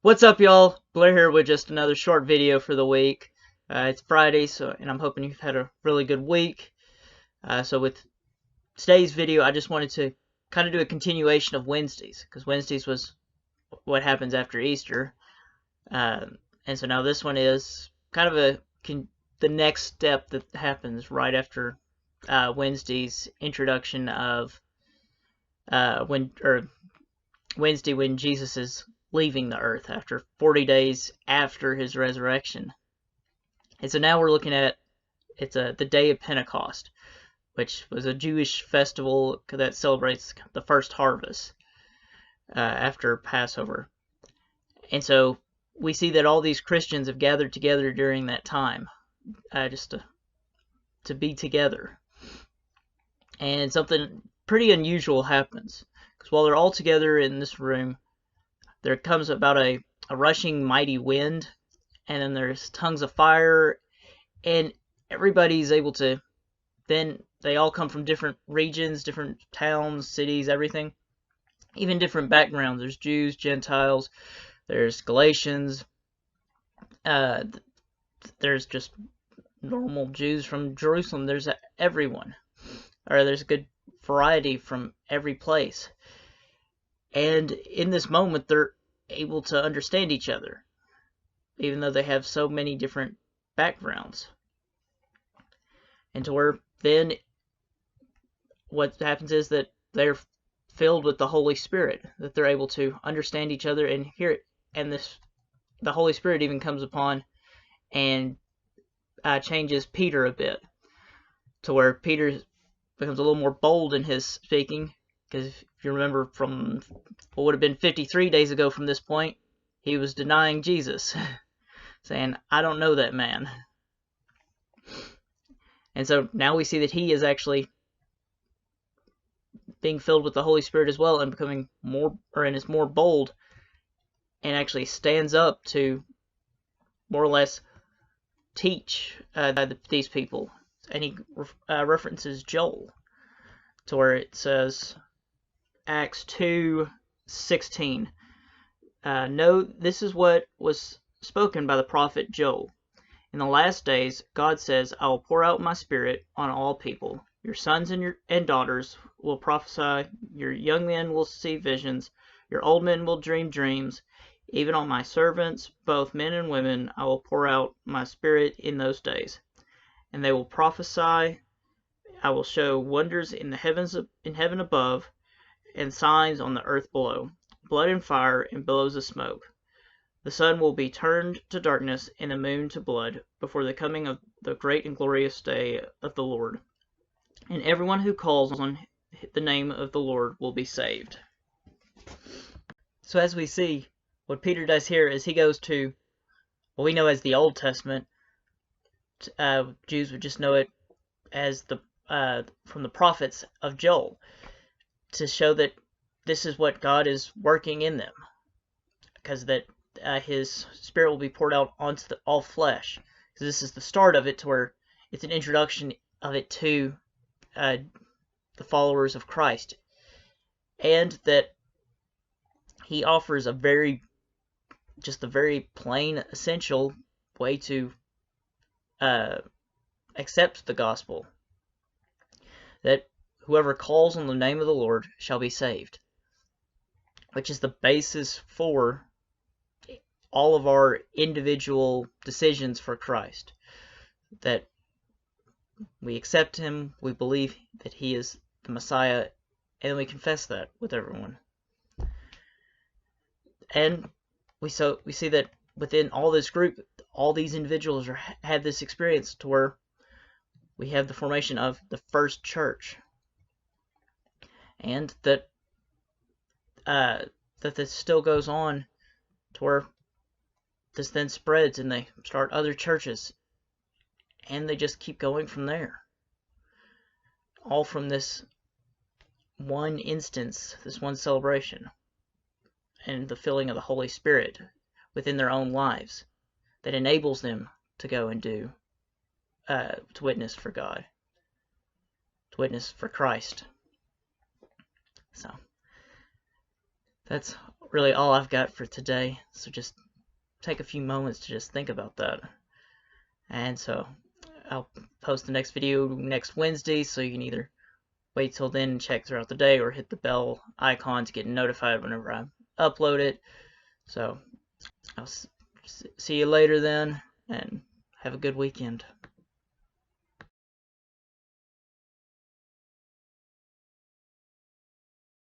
What's up, y'all? Blair here with just another short video for the week. It's Friday, and I'm hoping you've had a really good week. So with today's video, I just wanted to kind of do a continuation of Wednesdays, because Wednesdays was what happens after Easter, and so now this one is kind of the next step that happens right after Wednesday's introduction of Wednesday when Jesus is leaving the earth after 40 days after his resurrection. And so now we're looking at the day of Pentecost, which was a Jewish festival that celebrates the first harvest after Passover. And so we see that all these Christians have gathered together during that time just to be together. And something pretty unusual happens, because while they're all together in this room, there comes about a rushing mighty wind, and then there's tongues of fire, and everybody's able to, then they all come from different regions, different towns, cities, everything, even different backgrounds. There's Jews, Gentiles, there's Galatians, there's just normal Jews from Jerusalem. There's everyone, or there's a good variety from every place. And in this moment, they're able to understand each other, even though they have so many different backgrounds. And to where then what happens is that they're filled with the Holy Spirit, that they're able to understand each other and hear it. And the Holy Spirit even comes upon and changes Peter a bit, to where Peter becomes a little more bold in his speaking. Because if you remember from what would have been 53 days ago from this point, he was denying Jesus, saying, "I don't know that man." And so now we see that he is actually being filled with the Holy Spirit as well, and becoming more, and is more bold, and actually stands up to more or less teach these people. And he references Joel, to where it says, Acts 2:16. No, this is what was spoken by the prophet Joel. In the last days, God says, I will pour out my spirit on all people. Your sons and daughters will prophesy. Your young men will see visions. Your old men will dream dreams. Even on my servants, both men and women, I will pour out my spirit in those days. And they will prophesy. I will show wonders in heaven above, and signs on the earth below, blood and fire and billows of smoke. The sun will be turned to darkness and the moon to blood before the coming of the great and glorious day of the Lord. And everyone who calls on the name of the Lord will be saved. So as we see, what Peter does here is he goes to what we know as the Old Testament. Jews would just know it as from the prophets of Joel, to show that this is what God is working in them, because that his spirit will be poured out onto all flesh. Because this is the start of it, to where it's an introduction of it to the followers of Christ, and that he offers a very plain, essential way to accept the gospel, that whoever calls on the name of the Lord shall be saved, which is the basis for all of our individual decisions for Christ. That we accept him, we believe that he is the Messiah, and we confess that with everyone. And we see that within all this group, all these individuals had this experience, to where we have the formation of the first church. And that this still goes on, to where this then spreads and they start other churches, and they just keep going from there, all from this one instance, this one celebration, and the filling of the Holy Spirit within their own lives that enables them to go and do to witness for God, to witness for Christ. So that's really all I've got for today. So just take a few moments to just think about that. And so I'll post the next video next Wednesday, so you can either wait till then and check throughout the day, or hit the bell icon to get notified whenever I upload it. So I'll see you later then, and have a good weekend.